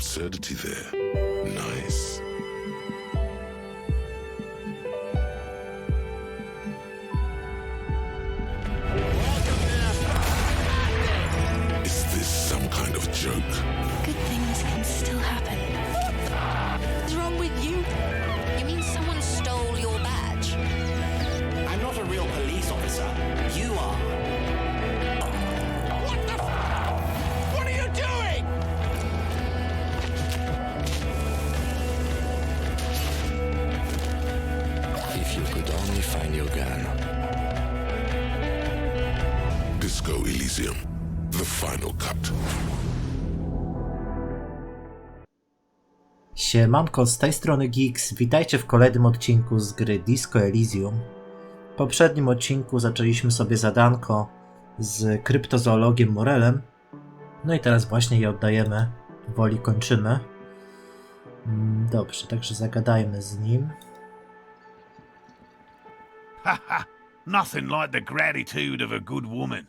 absurdity there. Nice. Is this some kind of joke? Good things can still happen. What's wrong with you? You mean someone stole your badge? I'm not a real police officer. You are. What the f***? What are you doing? If you could only find your gun. Disco Elysium The Final Cut. Siemanko, z tej strony Geeks, witajcie w kolejnym odcinku z gry Disco Elysium. W poprzednim odcinku zaczęliśmy sobie zadanko z kryptozoologiem Morellem. No i teraz właśnie je oddajemy, powoli kończymy. Dobrze, także zagadajmy z nim. Ha! Nothing like the gratitude of a good woman.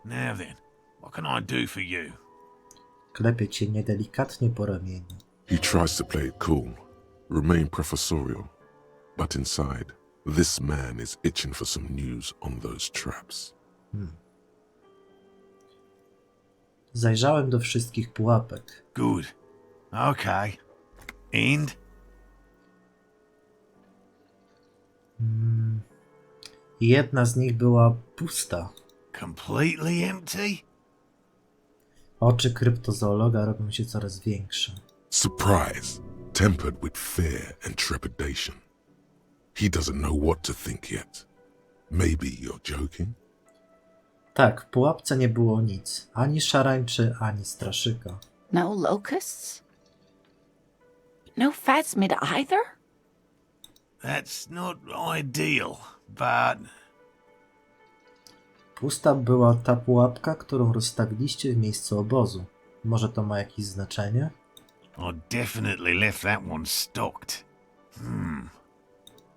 Now then, what can I do for you? Klepie cię niedelikatnie po ramieniu. He tries to play it cool, remain professorial, but inside, this man is itching for some news on those traps. Zajrzałem do wszystkich pułapek. Good. Okay. And? Jedna z nich była pusta. Completely empty? Oczy kryptozoologa robią się coraz większe. Surprise, tempered with fear and trepidation. He doesn't know what to think yet. Maybe you're joking? Tak, w pułapce nie było nic. Ani szarańczy, ani straszyka. No locusts? No phasmid either? That's not ideal, but... Pusta była ta pułapka, którą rozstawiliście w miejscu obozu. Może to ma jakieś znaczenie? I definitely left that one stocked.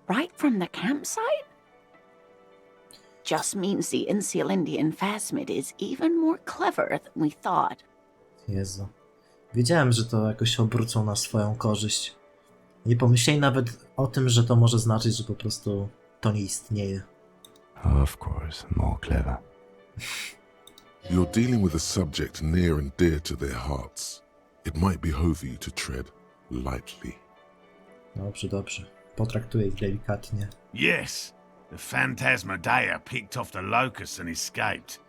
Right from the campsite? Just means the Insulindian phasmid is even more clever than we thought. Jezu. Wiedziałem, że to jakoś obrócą na swoją korzyść. Nie pomyśleli nawet o tym, że to może znaczyć, że po prostu to nie istnieje. Of course, more clever. You're dealing with a subject near and dear to their hearts. It might behove you to tread lightly. Dobrze, dobrze. Potraktuję ich delikatnie. Yes, the Phantasmadeia picked off the locusts and escaped.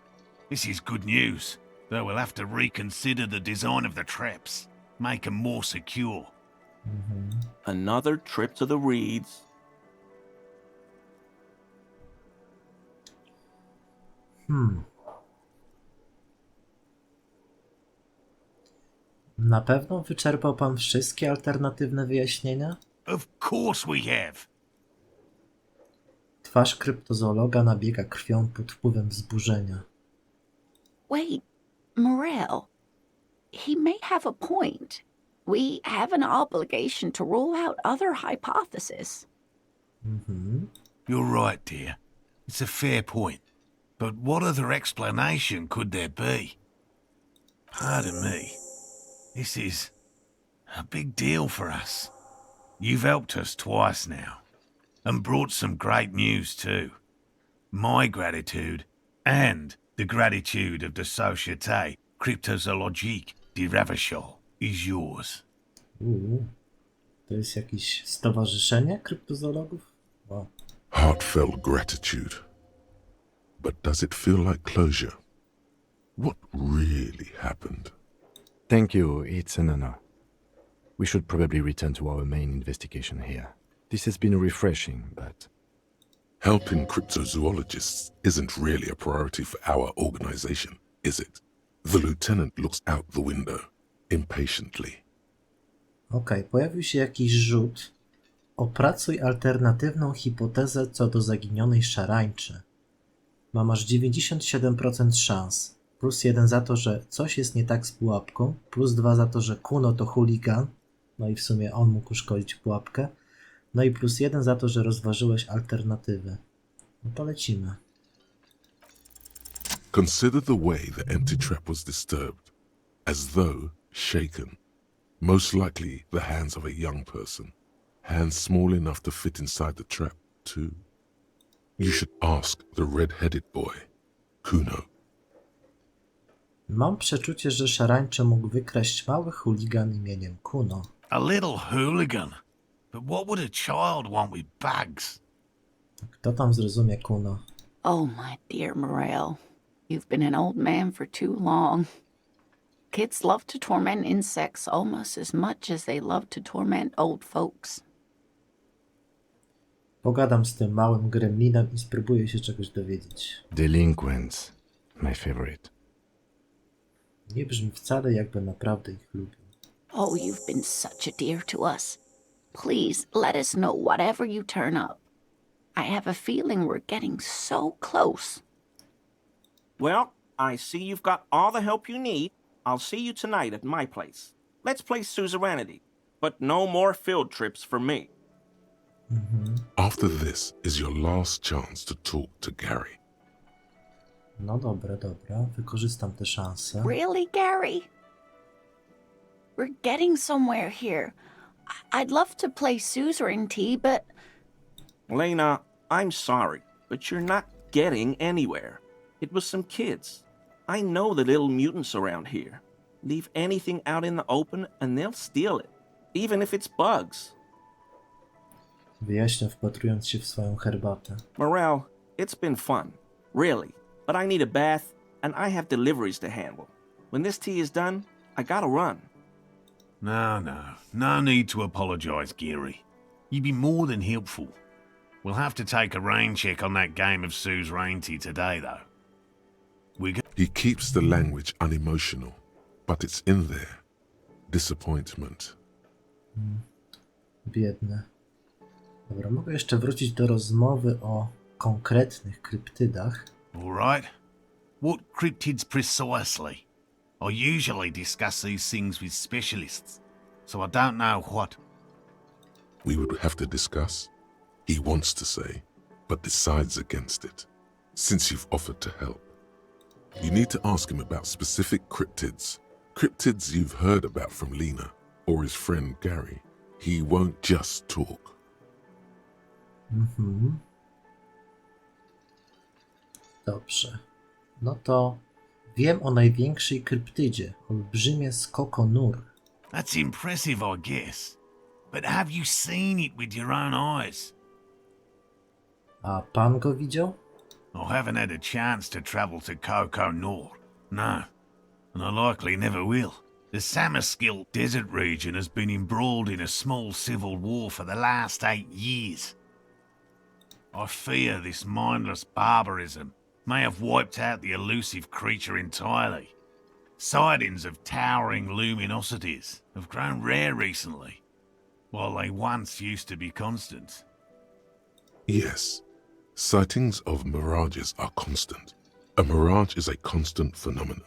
This is good news, though we'll have to reconsider the design of the traps, make them more secure. Another trip to the reeds. Na pewno wyczerpał pan wszystkie alternatywne wyjaśnienia? Of course we have. Twarz kryptozoologa nabiega krwią pod wpływem wzburzenia. Wait, Morell. He may have a point. We have an obligation to rule out other hypotheses. You're right, dear. It's a fair point. But what other explanation could there be? Pardon me. This is a big deal for us. You've helped us twice now, and brought some great news too. My gratitude, and the gratitude of the Société Cryptozoologique de Ravachol is yours. To jest jakieś stowarzyszenie kryptozoologów? Wow. Heartfelt gratitude. But does it feel like closure? What really happened? Thank you, it's an honor. We should probably return to our main investigation here. This has been refreshing, but... Helping cryptozoologists isn't really a priority for our organization, is it? The lieutenant looks out the window, impatiently. Okej, pojawił się jakiś rzut. Opracuj alternatywną hipotezę co do zaginionej szarańczy. Mam aż 97% szans. Plus 1 za to, że coś jest nie tak z pułapką. Plus 2 za to, że Cuno to chuligan. No i w sumie on mógł uszkodzić pułapkę. No i plus 1 za to, że rozważyłeś alternatywy. No to lecimy. Consider the way the empty trap was disturbed, as though shaken. Most likely the hands of a young person. Hands small enough to fit inside the trap, too. You should ask the red-headed boy, Cuno. Mam przeczucie, że szarańczy mógł wykraść mały chuligan imieniem Cuno. A little hooligan. But what would a child want with bugs? Kto tam zrozumie Cuno? Oh, my dear Morell, you've been an old man for too long. Kids love to torment insects almost as much as they love to torment old folks. Pogadam z tym małym gremlinem i spróbuję się czegoś dowiedzieć. Delinquents, my favorite. Nie brzmi wcale, jakby naprawdę ich lubił. Oh, you've been such a dear to us. Please let us know whatever you turn up. I have a feeling we're getting so close. Well, I see you've got all the help you need. I'll see you tonight at my place. Let's play suzerainty, but no more field trips for me. After this is your last chance to talk to Gary. No dobra, dobra. Wykorzystam tę szansę. Really, Gary? We're getting somewhere here. I'd love to play suzerainty, but Lena, I'm sorry, but you're not getting anywhere. It was some kids. I know the little mutants around here. Leave anything out in the open and they'll steal it, even if it's bugs. Wyjaśnia, wpatrując się w swoją herbatę. Morell, it's been fun, really, but I need a bath and I have deliveries to handle. When this tea is done, I gotta run. No need to apologize, Gary. You've been more than helpful. We'll have to take a rain check on that game of suzerainty today, though. He keeps the language unemotional, but it's in there. Disappointment. Biedne. Dobra, mogę jeszcze wrócić do rozmowy o konkretnych kryptydach. All right. What cryptids precisely? I usually discuss these things with specialists, so I don't know what. We would have to discuss. He wants to say, but decides against it, since you've offered to help. You need to ask him about specific cryptids. Cryptids you've heard about from Lena or his friend Gary. He won't just talk. Dobrze. No to wiem o największej kryptydzie, olbrzymie skokonur. That's impressive, I guess. But have you seen it with your own eyes? A pan go widział? I haven't had a chance to travel to Coco Nord. No. And I likely never will. The Samaskill desert region has been embroiled in a small civil war for the last 8 years. I fear this mindless barbarism may have wiped out the elusive creature entirely. Sightings of towering luminosities have grown rare recently, while they once used to be constant. Yes, sightings of mirages are constant. A mirage is a constant phenomenon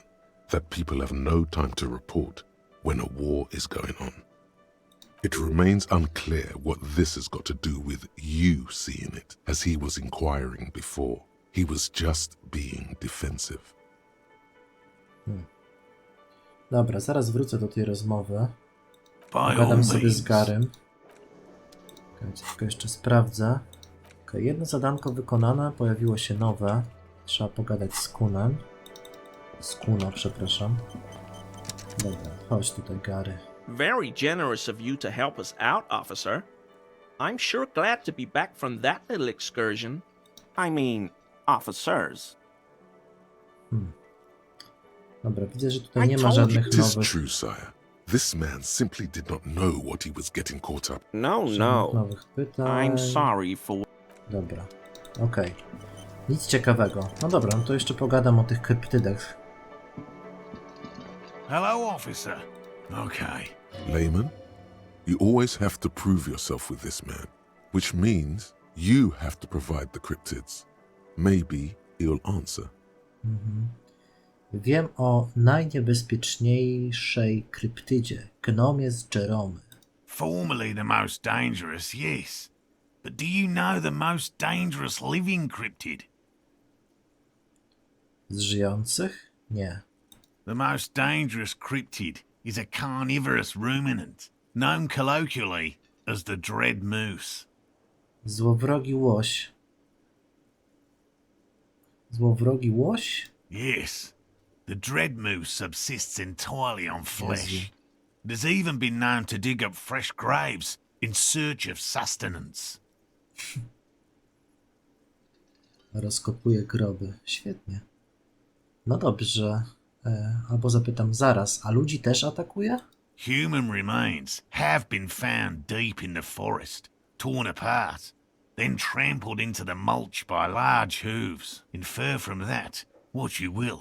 that people have no time to report when a war is going on. It remains unclear what this has got to do with you seeing it, as he was inquiring before. He was just being defensive. Dobra, zaraz wrócę do tej rozmowy. By all Pogadam sobie z means. Garym. Czekajcie, tylko jeszcze sprawdzę. Okay, jedno zadanko wykonane, pojawiło się nowe. Trzeba pogadać z Kunem. Z Cuno, przepraszam. Dobra, chodź tutaj, Gary. Very generous of you to help us out, officer. I'm sure glad to be back from that little excursion. I mean, officers. Dobra, widzę, że tutaj nie ma żadnych It is nowych, true, sire. This man simply did not know what he was getting caught up. No, żadnych no. nowych pytań. I'm sorry for... Dobra, okej. Nic ciekawego. No dobra, no to jeszcze pogadam o tych kryptydach. Hello, officer. Okay. Layman, you always have to prove yourself with this man, which means you have to provide the cryptids. Maybe he'll answer. Wiem o najniebezpieczniejszej kryptydzie, gnomie z Jeromy. Formerly the most dangerous, yes. But do you know the most dangerous living cryptid? Z żyjących? Nie. The most dangerous cryptid is a carnivorous ruminant, known colloquially as the dread moose. Złowrogi łoś. Złowrogi łoś? Yes, the dread moose subsists entirely on flesh. Jezu. It has even been known to dig up fresh graves in search of sustenance. Rozkopuje groby. Świetnie. No dobrze. Albo zapytam zaraz, a ludzi też atakuje? Human remains have been found deep in the forest, torn apart, then trampled into the mulch by large hooves. Infer from that what you will.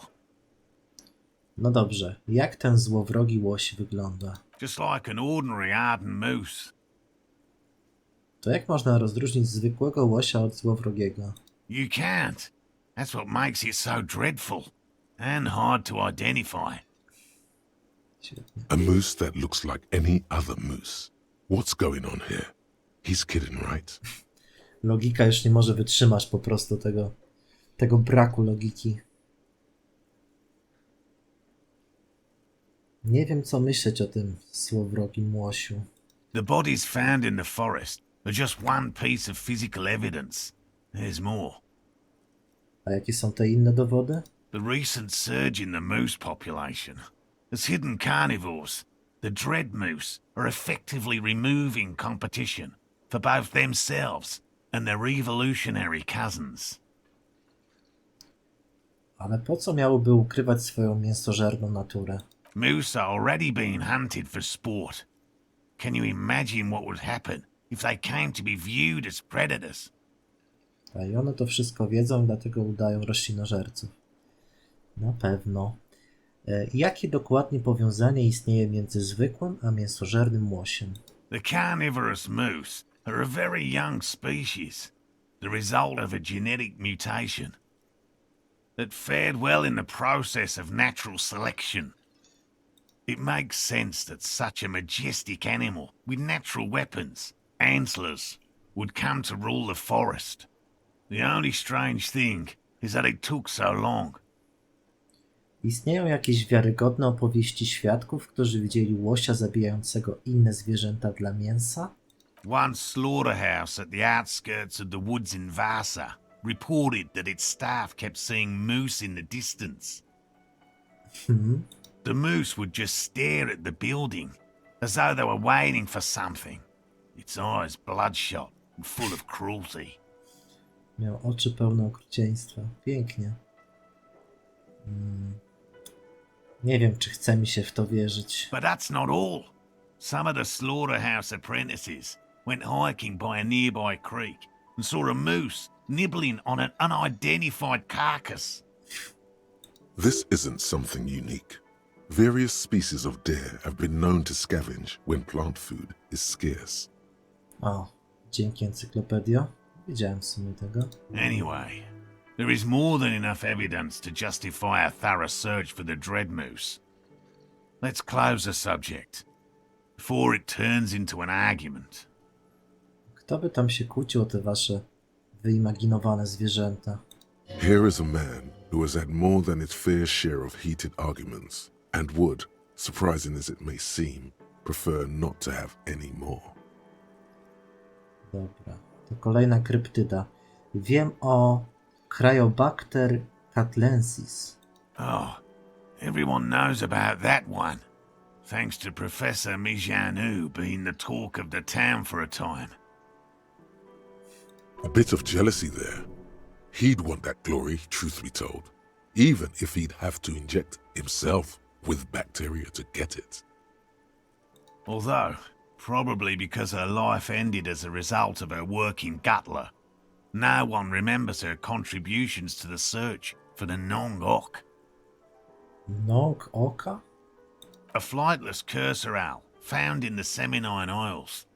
No dobrze. Jak ten złowrogi łoś wygląda? Just like an ordinary hardened moose. To jak można rozróżnić zwykłego łosia od złowrogiego? You can't. That's what makes it so dreadful and hard to identify. Świetnie. A moose that looks like any other moose. What's going on here? He's kidding, right? Logika już nie może wytrzymać po prostu tego braku logiki. Nie wiem, co myśleć o tym złowrogim łosiu. The bodies found in the forest are just one piece of physical evidence. There's more. A jakie są te inne dowody? The recent surge in the moose population. As hidden carnivores, the dread moose are effectively removing competition for both themselves and their evolutionary cousins. Ale po co miałoby ukrywać swoją mięsożerną naturę? Moose are already being hunted for sport. Can you imagine what would happen if they came to be viewed as predators? A i one to wszystko wiedzą, dlatego udają roślinożerców. Na pewno. Jakie dokładnie powiązanie istnieje między zwykłym a mięsożernym łosiem? The carnivorous moose are a very young species, the result of a genetic mutation that fared well in the process of natural selection. It makes sense that such a majestic animal with natural weapons, antlers, would come to rule the forest. The only strange thing is that it took so long. Istnieją jakieś wiarygodne opowieści świadków, którzy widzieli łosia zabijającego inne zwierzęta dla mięsa? One slaughterhouse at the outskirts of the woods in Vasa reported that its staff kept seeing moose in the distance. The moose would just stare at the building, as though they were waiting for something. Its eyes bloodshot and full of cruelty. Miał oczy pełne okrucieństwa. Pięknie. Nie wiem, czy chce mi się w to wierzyć. But that's not all. Some of the slaughterhouse apprentices went hiking by a nearby creek and saw a moose nibbling on an unidentified carcass. This isn't something unique. Various species of deer have been known to scavenge when plant food is scarce. O, dzięki encyklopedio. Wiedziałem w sumie tego. Anyway, there is more than enough evidence to justify a thorough search for the dread moose. Let's close the subject before it turns into an argument. Kto by tam się kłócił o te wasze wyimaginowane zwierzęta? Here is a man who has had more than its fair share of heated arguments and would, surprising as it may seem, prefer not to have any more. Dobra, to kolejna kryptyda. Wiem o Cryobacter catlensis. Oh, everyone knows about that one, thanks to Professor Mijanu being the talk of the town for a time. A bit of jealousy there. He'd want that glory, truth be told, even if he'd have to inject himself with bacteria to get it. Although, probably because her life ended as a result of her work in Gutler, no one remembers her contributions to the search for the Nong-Ok, Nog oka? a flightless cursor owl found in the Seminine Isles.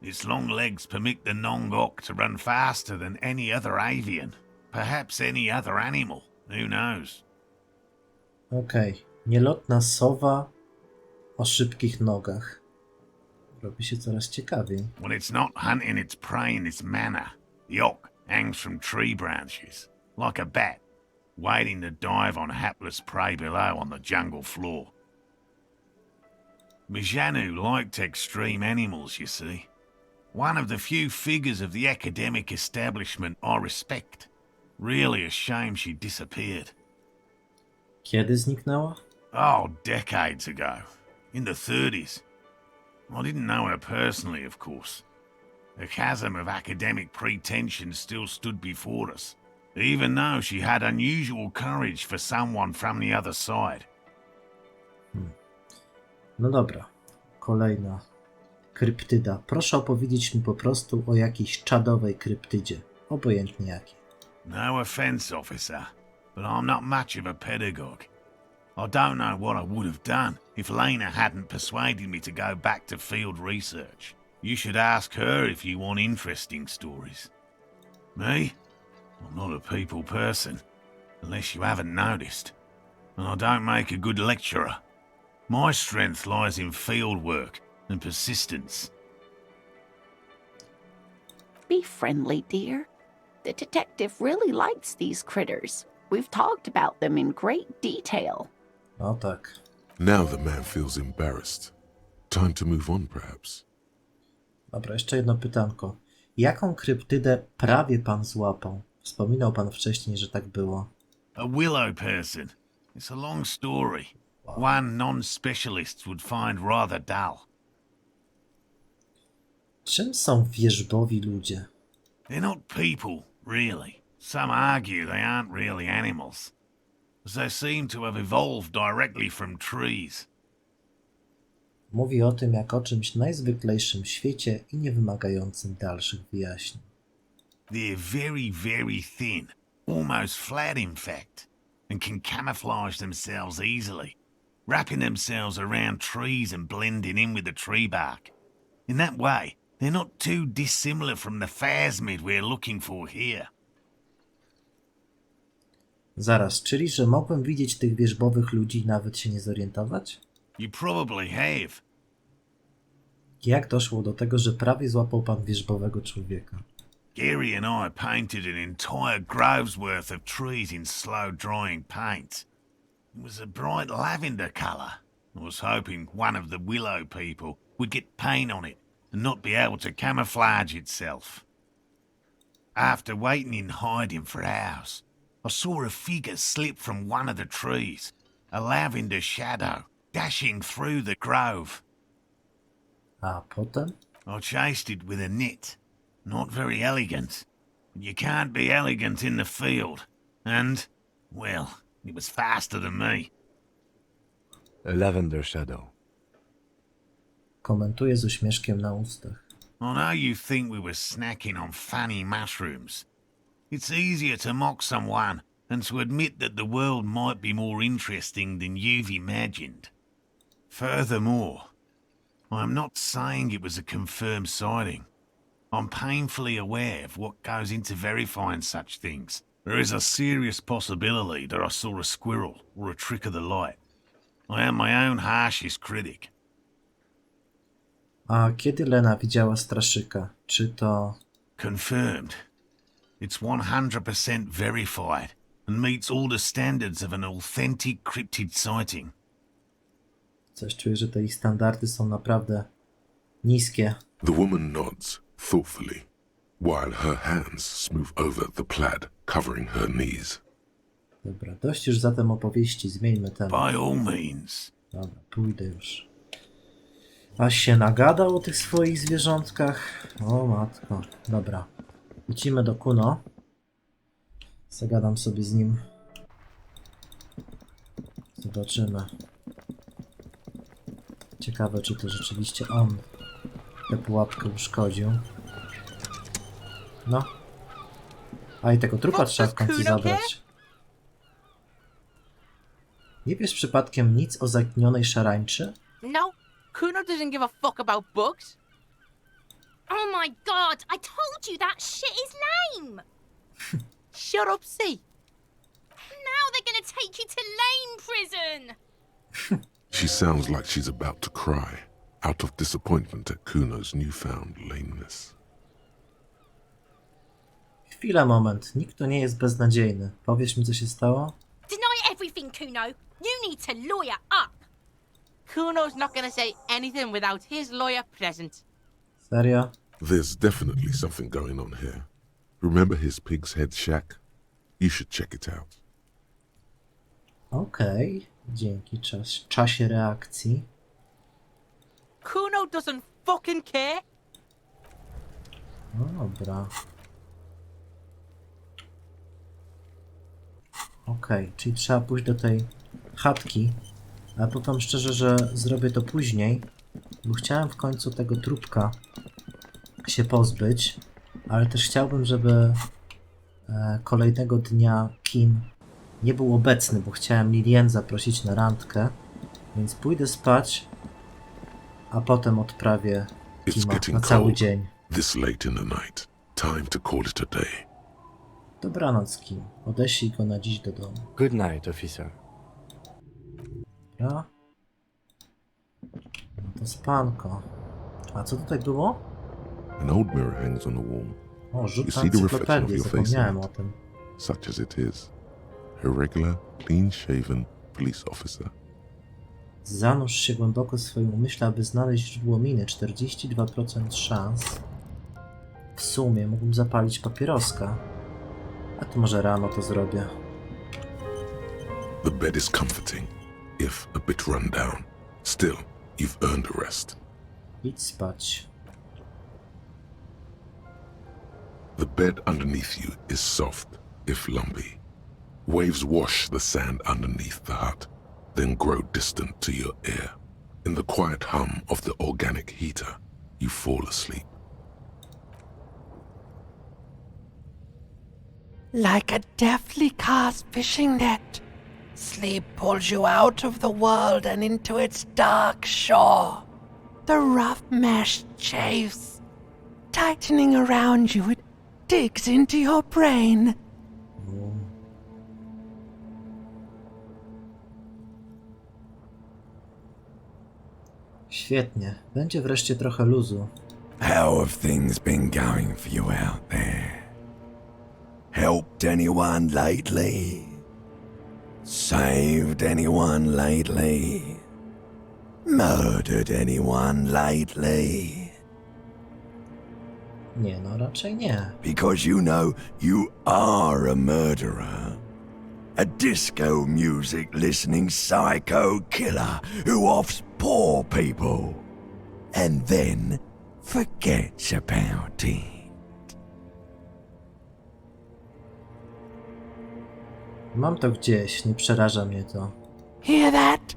Its long legs permit the Nong-Ok to run faster than any other avian, perhaps any other animal, who knows. Okej. Nielotna sowa o szybkich nogach. Robi się coraz ciekawiej. When it's not hunting its prey in this manner, the ock hangs from tree branches, like a bat, waiting to dive on hapless prey below on the jungle floor. Mijanu liked extreme animals, you see. One of the few figures of the academic establishment I respect. Really a shame she disappeared. Kiedy zniknęła? Oh, decades ago. In the 30s. I didn't know her personally, of course. The chasm of academic pretension still stood before us, even though she had unusual courage for someone from the other side. No dobra. Kolejna kryptyda. Proszę opowiedzieć mi po prostu o jakiejś czadowej kryptydzie. Obojętnie jakiej. No offense, officer, but I'm not much of a pedagogue. I don't know what I would have done if Lena hadn't persuaded me to go back to field research. You should ask her if you want interesting stories. Me? I'm not a people person, unless you haven't noticed. And I don't make a good lecturer. My strength lies in field work and persistence. Be friendly, dear. The detective really likes these critters. We've talked about them in great detail. No tak. Now the man feels embarrassed. Time to move on, perhaps. Dobra, jeszcze jedno pytanko. Jaką kryptydę prawie pan złapał? Wspominał pan wcześniej, że tak było. A willow person. It's a long story. One non-specialist would find rather dull. Czym są wierzbowi ludzie? They're not people, really. Some argue they aren't really animals, as they seem to have evolved directly from trees. Mówi o tym jak o czymś najzwyklejszym w świecie i niewymagającym dalszych wyjaśnień. They're very, very thin, almost flat in fact, and can camouflage themselves easily, wrapping themselves around trees and blending in with the tree bark. In that way, they're not too dissimilar from the phasmid we're looking for here. Zaraz, czyli że mogłem widzieć tych wierzbowych ludzi i nawet się nie zorientować? You probably have. Jak doszło do tego, że prawie złapał pan wierzbowego człowieka? Gary and I painted an entire grove's worth of trees in slow-drying paints. It was a bright lavender colour. I was hoping one of the willow people would get paint on it and not be able to camouflage itself. After waiting in hiding for hours, I saw a figure slip from one of the trees, a lavender shadow, dashing through the grove. A potem? I chased it with a net. Not very elegant. But you can't be elegant in the field. And, well, it was faster than me. A lavender shadow. Komentuje z uśmieszkiem na ustach. I know you think we were snacking on funny mushrooms. It's easier to mock someone than to admit that the world might be more interesting than you've imagined. Furthermore, I'm not saying it was a confirmed sighting. I'm painfully aware of what goes into verifying such things. There is a serious possibility that I saw a squirrel or a trick of the light. I am my own harshest critic. A kiedy Lena widziała straszyka? Czy to... Confirmed. It's 100% verified and meets all the standards of an authentic cryptid sighting. Coś czuję, że te ich standardy są naprawdę niskie. The woman nods thoughtfully, while her hands smooth over the plaid covering her knees. Dobra, dość już zatem opowieści, zmieńmy temat. By all means. Dobra, pójdę już. Aż się nagadał o tych swoich zwierzątkach. O matko. Dobra. Lecimy do Cuno. Zagadam sobie z nim. Zobaczymy. Ciekawe, czy to rzeczywiście on tę pułapkę uszkodził. No. A i tego trupa trzeba w końcu zabrać. Nie wiesz przypadkiem nic o zaginionej szarańczy? No, Cuno doesn't give a fuck about books. Oh my god, I told you that shit is lame! Shut up, see. Now they're gonna take you to lame prison! She sounds like she's about to cry, out of disappointment at Cuno's newfound lameness. Chwila, moment. Nikt tu nie jest beznadziejny. Powiesz mi, co się stało? Deny everything, Cuno. You need to lawyer up. Cuno's not gonna say anything without his lawyer present. Serio? There's definitely something going on here. Remember his pig's head shack? You should check it out. Okej, dzięki czasie reakcji. Cuno doesn't fucking care. No dobra. Okej, czyli trzeba pójść do tej chatki, ale powiem szczerze, że zrobię to później, bo chciałem w końcu tego trupka się pozbyć, ale też chciałbym, żeby kolejnego dnia Kim nie był obecny, bo chciałem Lillian zaprosić na randkę, więc pójdę spać, a potem odprawię Kima na cały dzień. This late in the night. Time to call it a day. Dobranoc, Kim. Odeślij go na dziś do domu. Good night, officer. Dobra. No to spanko. A co tutaj było? An old mirror hangs on the wall. O, rzut You na see the reflection of encyklopedię, your face in zapomniałem o it, tym. such as it is. A regular, clean-shaven police officer. Zanurz się głęboko w swoim umyśle, aby znaleźć źródło miny. 42% szans. W sumie mógłbym zapalić papieroska. A to może rano to zrobię. The bed is comforting, if a bit run down. Still, you've earned a rest. Idź spać. The bed underneath you is soft, if lumpy. Waves wash the sand underneath the hut, then grow distant to your ear. In the quiet hum of the organic heater, you fall asleep. Like a deftly cast fishing net, sleep pulls you out of the world and into its dark shore. The rough mesh chafes, tightening around you, it digs into your brain. Świetnie. Będzie wreszcie trochę luzu. How have things been going for you out there? Helped anyone lately? Saved anyone lately? Murdered anyone lately? Nie, no raczej nie. Because you know you are a murderer. A disco music listening psycho killer who offs poor people and then forgets about it. Mam to gdzieś, nie przeraża mnie to. Hear that?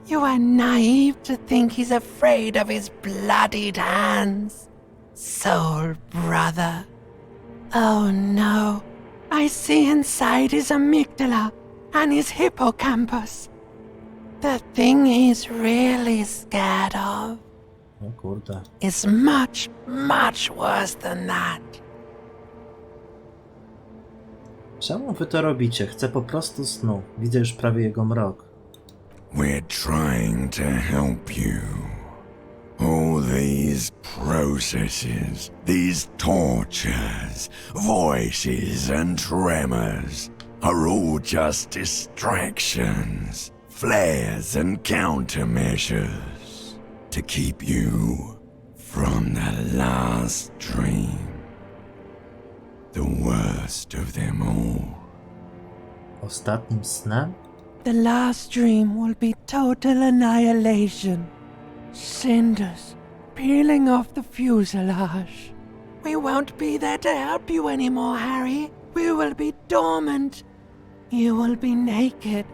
You are naive to think he's afraid of his bloodied hands. Soul brother. Oh no. I see inside his amygdala and his hippocampus. The thing he's really scared of O kurde. is much, much worse than that. Czemu wy to robicie? Chcę po prostu snu. Widzę już prawie jego mrok. We're trying to help you. All these processes, these tortures, voices and tremors are all just distractions, flares and countermeasures to keep you from the last dream, the worst of them all. Ostatnim snem? The last dream will be total annihilation. Cinders peeling off the fuselage. We won't be there to help you anymore, Harry. We will be dormant. You will be naked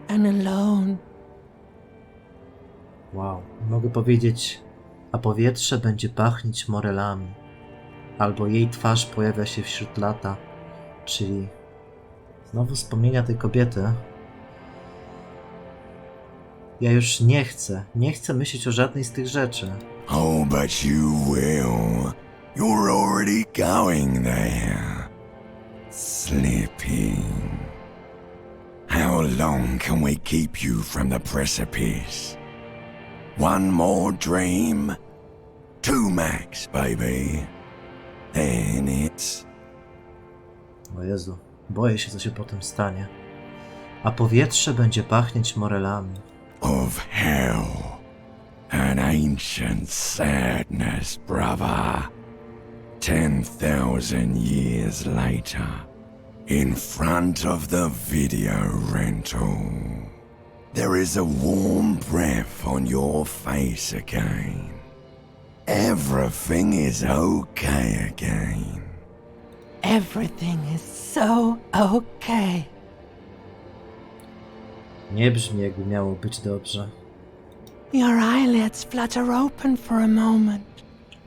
and alone. Wow. Mogę powiedzieć, a powietrze będzie pachnieć morelami. Albo jej twarz pojawia się wśród lata. Czyli znowu wspomnienia tej kobiety. Ja już nie chcę myśleć o żadnej z tych rzeczy. Oh, but you will. You're already going there. Slipping. How long can we keep you from the precipice? One more dream? 2 max, baby. Then it's... O Jezu, boję się, co się potem stanie. A powietrze będzie pachnieć morelami. Of hell. An ancient sadness, brother. 10,000 years later, in front of the video rental, there is a warm breath on your face again. Everything is okay again. Everything is so okay. Nie brzmi, jakby miało być dobrze. Your eyelids flutter open for a moment.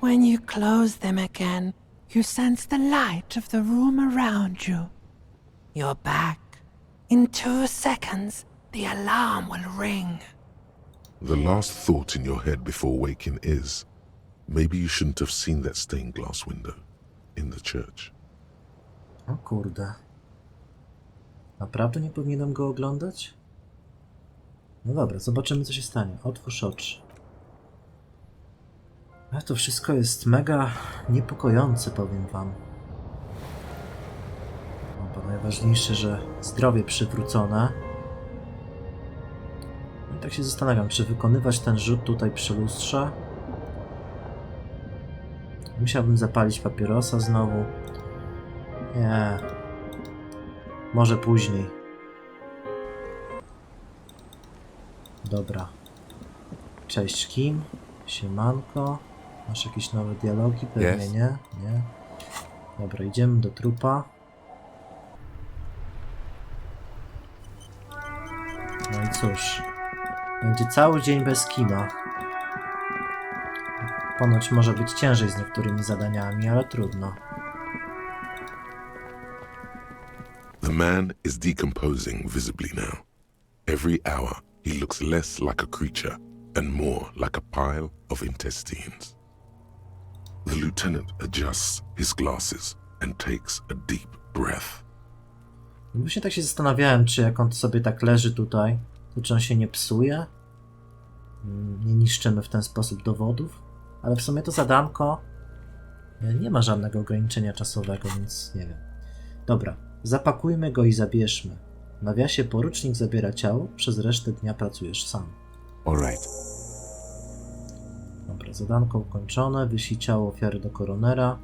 When you close them again, you sense the light of the room around you. You're back. In 2 seconds, the alarm will ring. The last thought in your head before waking is, maybe you shouldn't have seen that stained glass window in the church. O kurde. Naprawdę nie powinienem go oglądać? No dobra, zobaczymy, co się stanie. Otwórz oczy. A to wszystko jest mega niepokojące, powiem wam. No bo najważniejsze, że zdrowie przywrócone. No i tak się zastanawiam, czy wykonywać ten rzut tutaj przy lustrze. Musiałbym zapalić papierosa znowu. Nie. Może później. Dobra. Cześć Kim. Siemanko. Masz jakieś nowe dialogi? Pewnie Yes. nie. Nie. Dobra, idziemy do trupa. No i cóż. Będzie cały dzień bez Kima. Ponoć może być ciężej z niektórymi zadaniami, ale trudno. The man is decomposing visibly now. Every hour, he looks less like a creature and more like a pile of intestines. The lieutenant adjusts his glasses and takes a deep breath. Właśnie tak się zastanawiałem, czy jak on sobie tak leży tutaj, to czy on się nie psuje? Nie niszczymy w ten sposób dowodów? Ale w sumie to zadanko nie ma żadnego ograniczenia czasowego, więc nie wiem. Dobra, zapakujmy go i zabierzmy. W nawiasie porucznik zabiera ciało, przez resztę dnia pracujesz sam. Alright. Dobra, zadanko ukończone, wyślij ciało ofiary do koronera.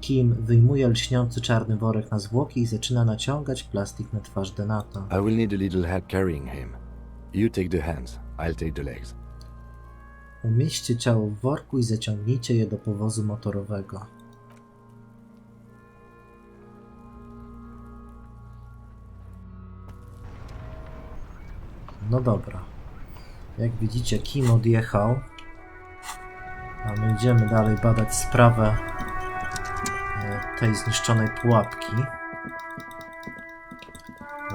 Kim wyjmuje lśniący czarny worek na zwłoki i zaczyna naciągać plastik na twarz Denata. I will need a little help carrying him. You take the hands, I'll take the legs. Umieśćcie ciało w worku i zaciągnijcie je do powozu motorowego. No dobra. Jak widzicie, Kim odjechał. A my idziemy dalej badać sprawę tej zniszczonej pułapki.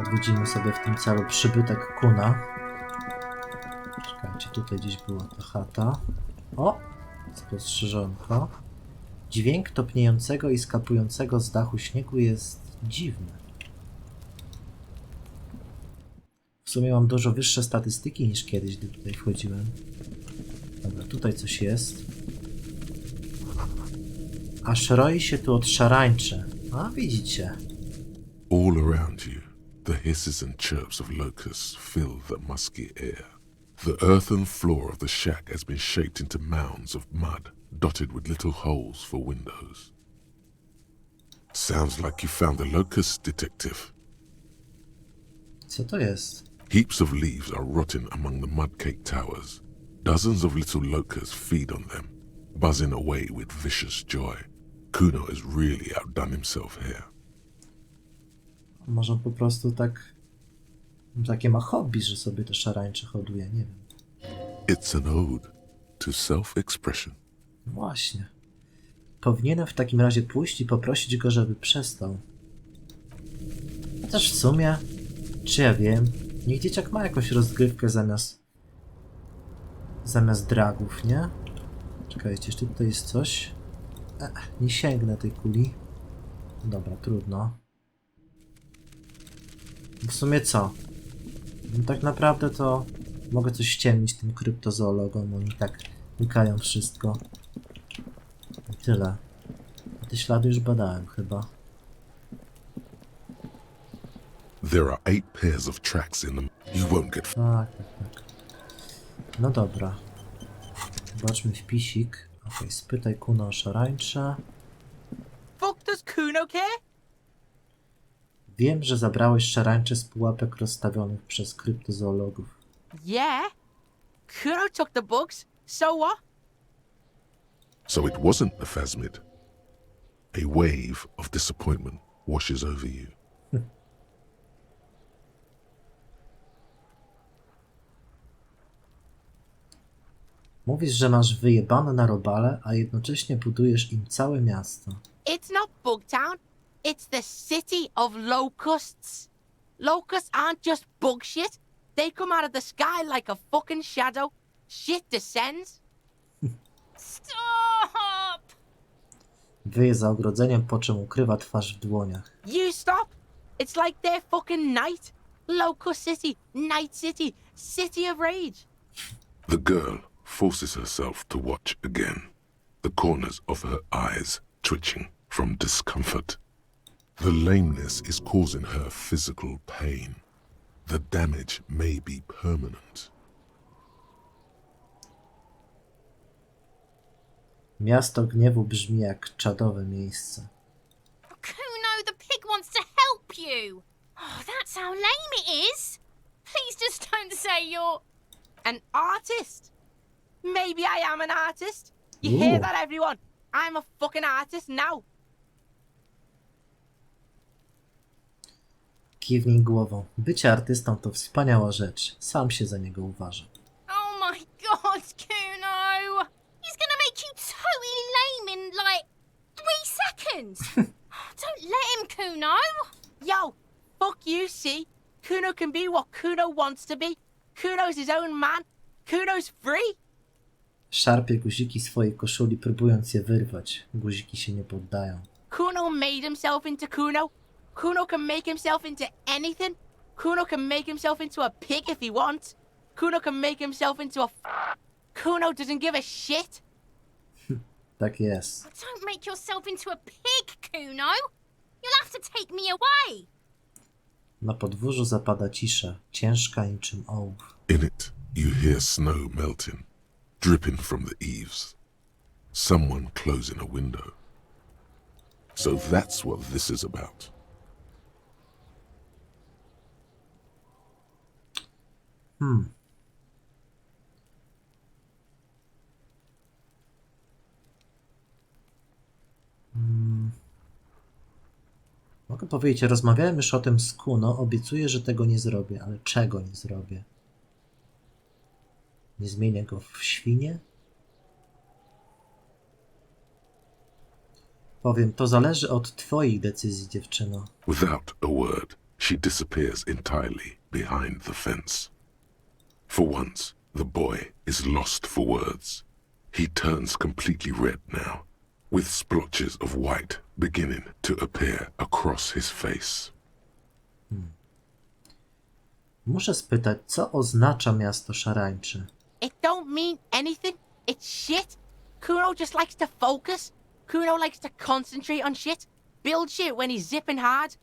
Odwiedzimy sobie w tym celu przybytek Cuna. Czekajcie, tutaj gdzieś była ta chata. O! Spostrzeżonko. Dźwięk topniejącego i skapującego z dachu śniegu jest dziwny. W sumie mam dużo wyższe statystyki niż kiedyś, gdy tutaj wchodziłem. Dobra, tutaj coś jest. Aż roi się tu od szarańczy. A, widzicie. All around you, the hisses and chirps of locusts fill the musky air. The earthen floor of the shack has been shaped into mounds of mud, dotted with little holes for windows. Sounds like you found the locust, detective. Co to jest? Heaps of leaves are rotting among the mud-caked towers. Dozens of little locusts feed on them, buzzing away with vicious joy. Cuno has really outdone himself here. Może po prostu takie ma hobby, że sobie te szarańcze hoduje, nie wiem. It's an ode to self-expression. Właśnie. Powinienem w takim razie pójść i poprosić go, żeby przestał. Chociaż w sumie, czy ja wiem, niech dzieciak ma jakąś rozgrywkę zamiast dragów, nie? Czekajcie, czy tutaj jest coś? Nie sięgnę tej kuli. Dobra, trudno. W sumie co? No tak naprawdę to mogę coś ściemnić tym kryptozoologom, oni tak łykają wszystko. I tyle. A te ślady już badałem chyba. There are 8 pairs of tracks in them. You won't get... Tak. No dobra. Zobaczmy wpisik. Okej, spytaj Cuno o szarańcze. Fuck does Cuno care? Wiem, że zabrałeś szarańcze z pułapek rozstawionych przez kryptozoologów. Yeah. Cuno took the bugs. So what? So it wasn't the phasmid. A wave of disappointment washes over you. Mówisz, że masz wyjebane na robale, a jednocześnie budujesz im całe miasto. It's not Bugtown. It's the city of locusts. Locusts aren't just bug shit. They come out of the sky like a fucking shadow. Shit descends. Stop! Wyje za ogrodzeniem, po czym ukrywa twarz w dłoniach. You stop. It's like their fucking night. Locust City, Night City, City of Rage. The girl forces herself to watch again, the corners of her eyes twitching from discomfort. The lameness is causing her physical pain. The damage may be permanent. Miasto gniewu brzmi jak czadowe miejsce. Cuno, the pig wants to help you. Oh, that's how lame it is. Please just don't say you're... An artist. Maybe I am an artist. You hear Ooh. that, everyone? I'm a fucking artist now. Kiwnij głową. Bycie artystą to wspaniała rzecz. Sam się za niego uważam. Oh my god, Cuno! He's gonna make you totally lame in, like, 3 seconds! Don't let him, Cuno! Yo, fuck you, see? Cuno can be what Cuno wants to be. Cuno's his own man. Cuno's free. Szarpie guziki swojej koszuli, próbując je wyrwać. Guziki się nie poddają. Cuno made himself into Cuno. Cuno can make himself into anything. Cuno can make himself into a pig if he wants. Cuno can make himself into a... Cuno doesn't give a shit. Tak jest. Don't make yourself into a pig, Cuno! You'll have to take me away! Na podwórzu zapada cisza, ciężka niczym ołów. In it, you hear snow melting, dripping from the eaves. Someone closing a window. So that's what this is about. Mogę powiedzieć, rozmawiałem już o tym z Cuno, obiecuję, że tego nie zrobię, ale czego nie zrobię? Nie zmienię go w świnię? Powiem, to zależy od twoich decyzji, dziewczyno. Without a word, she disappears entirely behind the fence. For once, the boy is lost for words. He turns completely red now, with splotches of white beginning to appear across his face. Muszę spytać, co oznacza miasto szarańczy? It don't mean anything. It's shit. Cuno just likes to focus. Cuno likes to concentrate on shit. Build shit when he's zipping hard.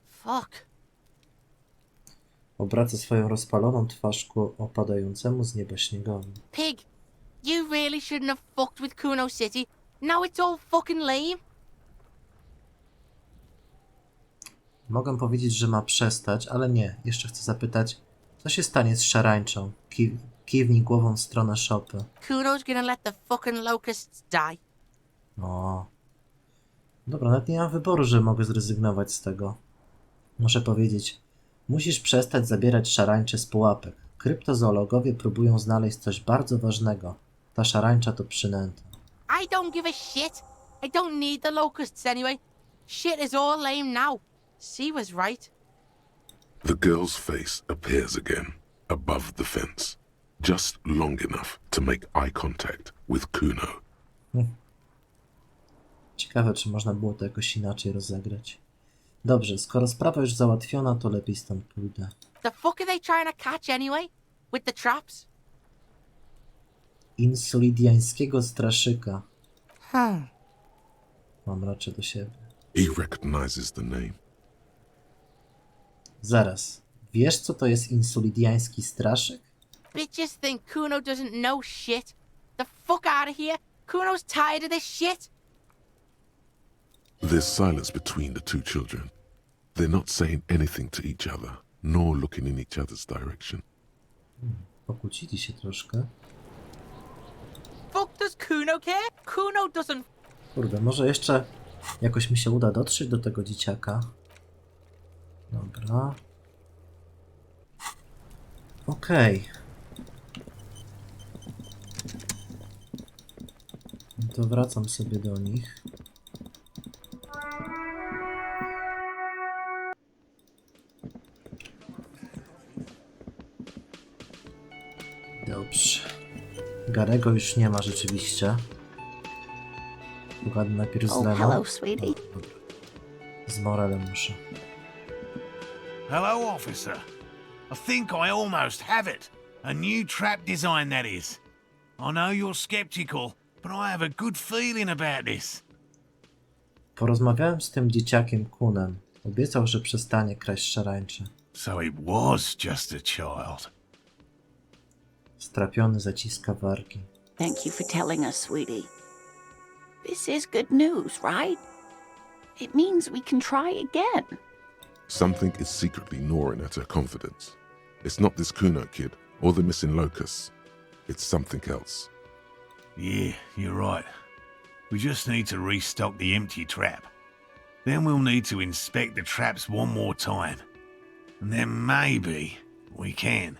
Fuck. Obraca swoją rozpaloną twarz ku opadającemu z nieba śniegowi. Pig, you really shouldn't have fucked with Cuno City. Now it's all fucking lame. Mogę powiedzieć, że ma przestać, ale nie. Jeszcze chcę zapytać, co się stanie z szarańczą? Kiwnij głową w stronę szopy. Cuno's gonna let the fucking locusts die. O. Dobra, nawet nie mam wyboru, że mogę zrezygnować z tego. Muszę powiedzieć, musisz przestać zabierać szarańcze z pułapek. Kryptozoologowie próbują znaleźć coś bardzo ważnego. Ta szarańcza to przynęta. I don't give a shit. I don't need the locusts anyway. Shit is all lame now. She was right. The girl's face appears again, above the fence, just long enough to make eye contact with Cuno. Ciekawe, czy można było to jakoś inaczej rozegrać. Dobrze, skoro sprawa już załatwiona, to lepiej stąd pójdę. The fuck are they trying to catch anyway? With the traps? Insulidiańskiego straszyka. Mam raczej do siebie. He recognizes the name. Zaraz. Wiesz, co to jest insulidiański straszyk? Bitches think Cuno doesn't know shit. the fuck out of here. Cuno's tired of this shit. There's silence between the two children. They're not saying anything to each other, nor looking in each other's direction. Pokłócili się troszkę. Fuck does Cuno care? Cuno doesn't. Kurde, może jeszcze jakoś mi się uda dotrzeć do tego dzieciaka. Dobra. Okej. No to wracam sobie do nich. Dobrze. Garego już nie ma rzeczywiście. Pogadam najpierw z Oh, Leną. hello, sweetie. Dobra. Z Morellem muszę. Hello, officer. I think I almost have it. A new trap design, that is. I know you're skeptical, but I have a good feeling about this. Porozmawiałem z tym dzieciakiem Cunem. Obiecał, że przestanie kraść szarańcze. So it was just a child. Strapiony zaciska wargi. Thank you for telling us, sweetie. This is good news, right? It means we can try again. Something is secretly gnawing at her confidence. It's not this Cuno kid or the missing locusts. It's something else. Yeah, you're right. We just need to restock the empty trap. Then we'll need to inspect the traps one more time. And then maybe we can.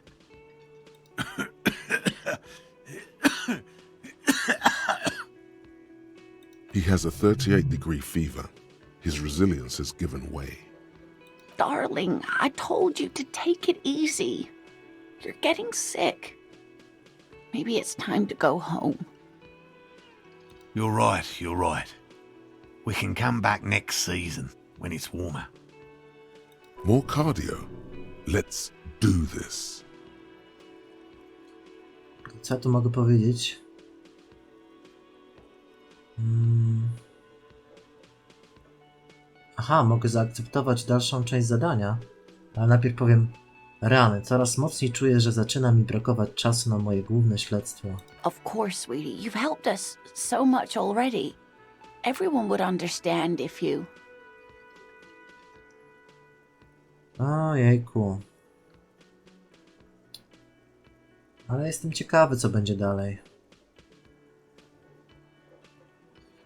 He has a 38-degree fever. His resilience has given way. Darling, I told you to take it easy. You're getting sick. Maybe it's time to go home. You're right. We can come back next season when it's warmer. More cardio. Let's do this. Co ja tu mogę powiedzieć? Aha, mogę zaakceptować dalszą część zadania. Ale najpierw powiem... Rany, coraz mocniej czuję, że zaczyna mi brakować czasu na moje główne śledztwo. Of course, sweetie. You've helped us so much already. Everyone would understand if you... Ojejku. Ale jestem ciekawy, co będzie dalej.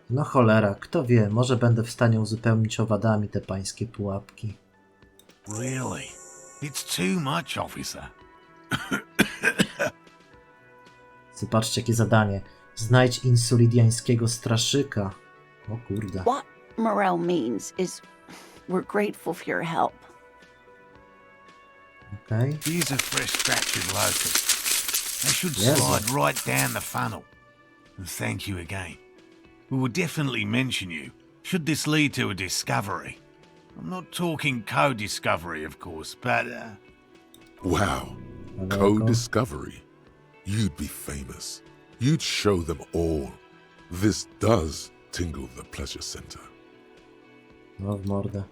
No cholera, kto wie, może będę w stanie uzupełnić owadami te pańskie pułapki. Really? It's too much, officer. Zobaczcie, jakie zadanie. Znajdź insulidiańskiego straszyka. O kurde. What Morellem means is we're grateful for your help. Okej. Here's a fresh scratched locust. They should Yes. slide right down the funnel. And thank you again. We will definitely mention you, should this lead to a discovery. I'm not talking co-discovery, of course, but, Wow. Co-discovery. You'd be famous. You'd show them all. This does tingle the pleasure center. No w mordę.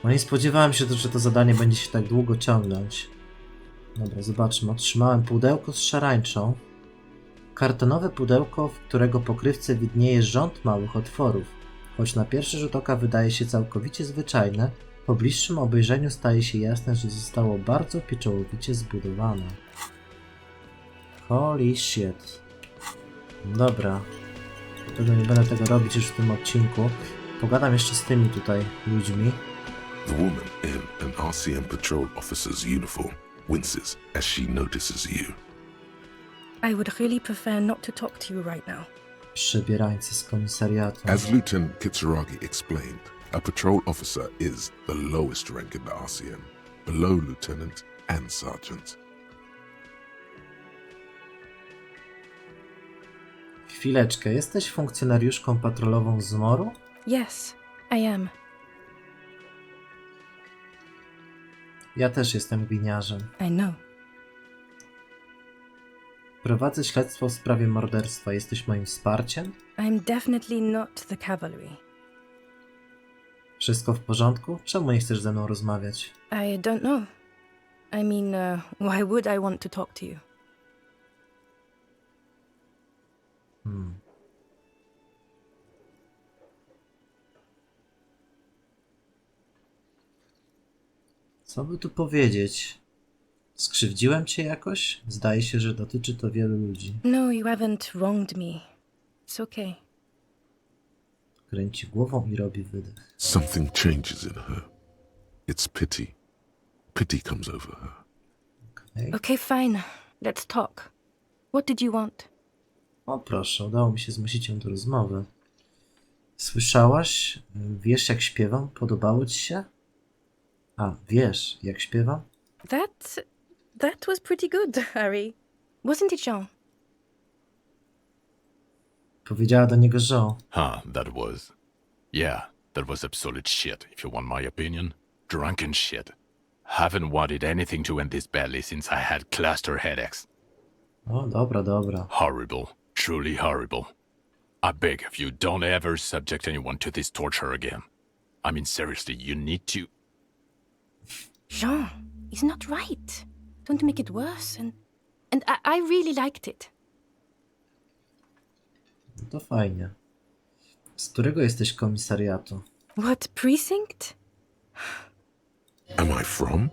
No nie spodziewałem się, że to zadanie będzie się tak długo ciągnąć. Dobra, zobaczmy. Otrzymałem pudełko z szarańczą. Kartonowe pudełko, w którego pokrywce widnieje rząd małych otworów. Choć na pierwszy rzut oka wydaje się całkowicie zwyczajne, po bliższym obejrzeniu staje się jasne, że zostało bardzo pieczołowicie zbudowane. Holy shit. Dobra. Dlatego nie będę tego robić już w tym odcinku. Pogadam jeszcze z tymi tutaj ludźmi. The woman in an RCM patrol officer's uniform winces as she notices you. I would really prefer not to talk to you right now. Przebierańcy z komisariatu. As Lieutenant Kitsuragi explained, a patrol officer is the lowest rank in the RCM, below lieutenant and sergeant. Chwileczkę, jesteś funkcjonariuszką patrolową z Moru? Yes, I am. Ja też jestem gliniarzem. I know. Prowadzę śledztwo w sprawie morderstwa. Jesteś moim wsparciem? I'm definitely not the cavalry. Wszystko w porządku? Czemu nie chcesz ze mną rozmawiać? I don't know. I mean, why would I want to talk to you? Co by tu powiedzieć? Skrzywdziłem cię jakoś? Zdaje się, że dotyczy to wielu ludzi. No, you haven't wronged me. It's okay. Kręci głową i robi wydech. Something changes in her. It's pity. Pity comes over her. Okay, fine. Let's talk. What did you want? O proszę, udało mi się zmusić ją do rozmowy. Słyszałaś? Wiesz jak śpiewam? Podobało ci się? A, wiesz jak śpiewam? That was pretty good, Harry. Wasn't it, Jean? Powiedziała do niego Jean. That was... Yeah, that was absolute shit, if you want my opinion. Drunken shit. Haven't wanted anything to end this badly since I had cluster headaches. O, dobra, dobra. Horrible. Truly horrible. I beg of you, don't ever subject anyone to this torture again. I mean, seriously, you need to... Jean, he's not right. Don't make it worse. And I really liked it. No to fajnie. Z którego jesteś komisariatu? What precinct? Am I from?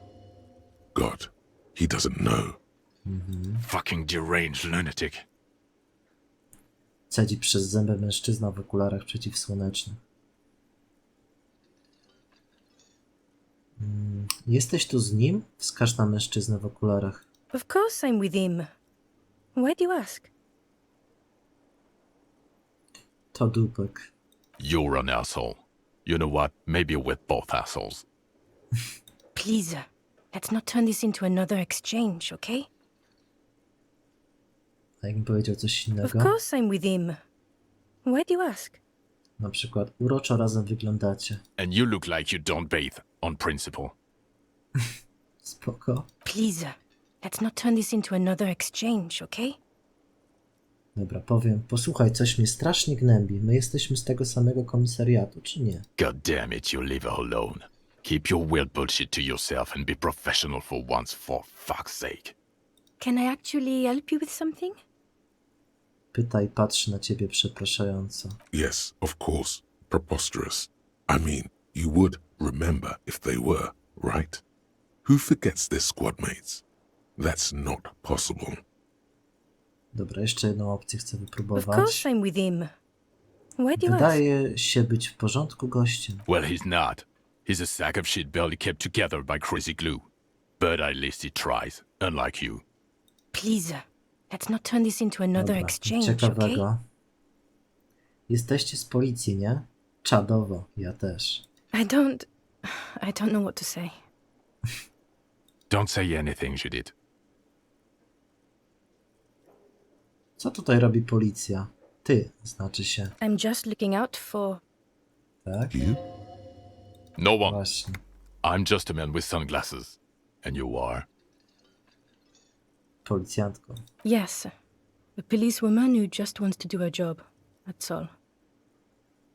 God, he doesn't know. Fucking deranged lunatic. Cedzi przez zęby mężczyzna w okularach przeciwsłonecznych. Jesteś tu z nim? Wskaż na mężczyznę w okularach. Of course I'm with him. Why do you ask? To dupek. You're an asshole. You know what? Maybe we're both assholes. Please, let's not turn this into another exchange, okay? A jakbym powiedział coś Of innego? course I'm with him. Why do you ask? Na przykład uroczo razem wyglądacie. And you look like you don't bathe, on principle. Spoko. Please, let's not turn this into another exchange, okay? Dobra, powiem. Posłuchaj, coś mnie strasznie gnębi. My jesteśmy z tego samego komisariatu, czy nie? God damn it, you leave her alone. Keep your weird bullshit to yourself and be professional for once, for fuck's sake. Can I actually help you with something? Pyta i patrzy na ciebie przepraszająco. Yes, of course. Preposterous. I mean, you would remember if they were, right? Who forgets their squad mates? That's not possible. Dobra, jeszcze jedną opcję chcę Of wypróbować. course I'm with him. Why do you ask? Wydaje się być w porządku gościem. Well, he's not. He's a sack of shit barely kept together by crazy glue. But at least he tries, unlike you. Please, let's not turn this into another Dobra, exchange, ciekawego. okay? Jesteście z policji, nie? Czadowo, ja też. I don't know what to say. Don't say anything, Judith. Co tutaj robi policja? Ty, znaczy się. I'm just looking out for... Tak? You? No one. Właśnie. I'm just a man with sunglasses. And you are? Policjantką. Yes, a policewoman who just wants to do her job. That's all.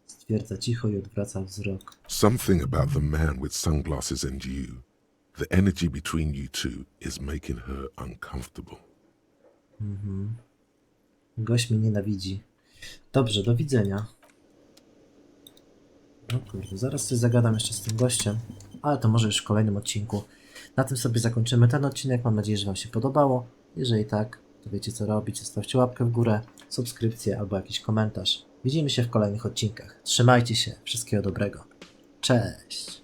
Stwierdza cicho i odwraca wzrok. Something about the man with sunglasses and you. The energy between you two is making her uncomfortable. Gość mnie nienawidzi. Dobrze, do widzenia. No kurde, zaraz coś zagadam jeszcze z tym gościem, ale to może już w kolejnym odcinku. Na tym sobie zakończymy ten odcinek. Mam nadzieję, że wam się podobało. Jeżeli tak, to wiecie co robić. Zostawcie łapkę w górę, subskrypcję albo jakiś komentarz. Widzimy się w kolejnych odcinkach. Trzymajcie się. Wszystkiego dobrego. Cześć!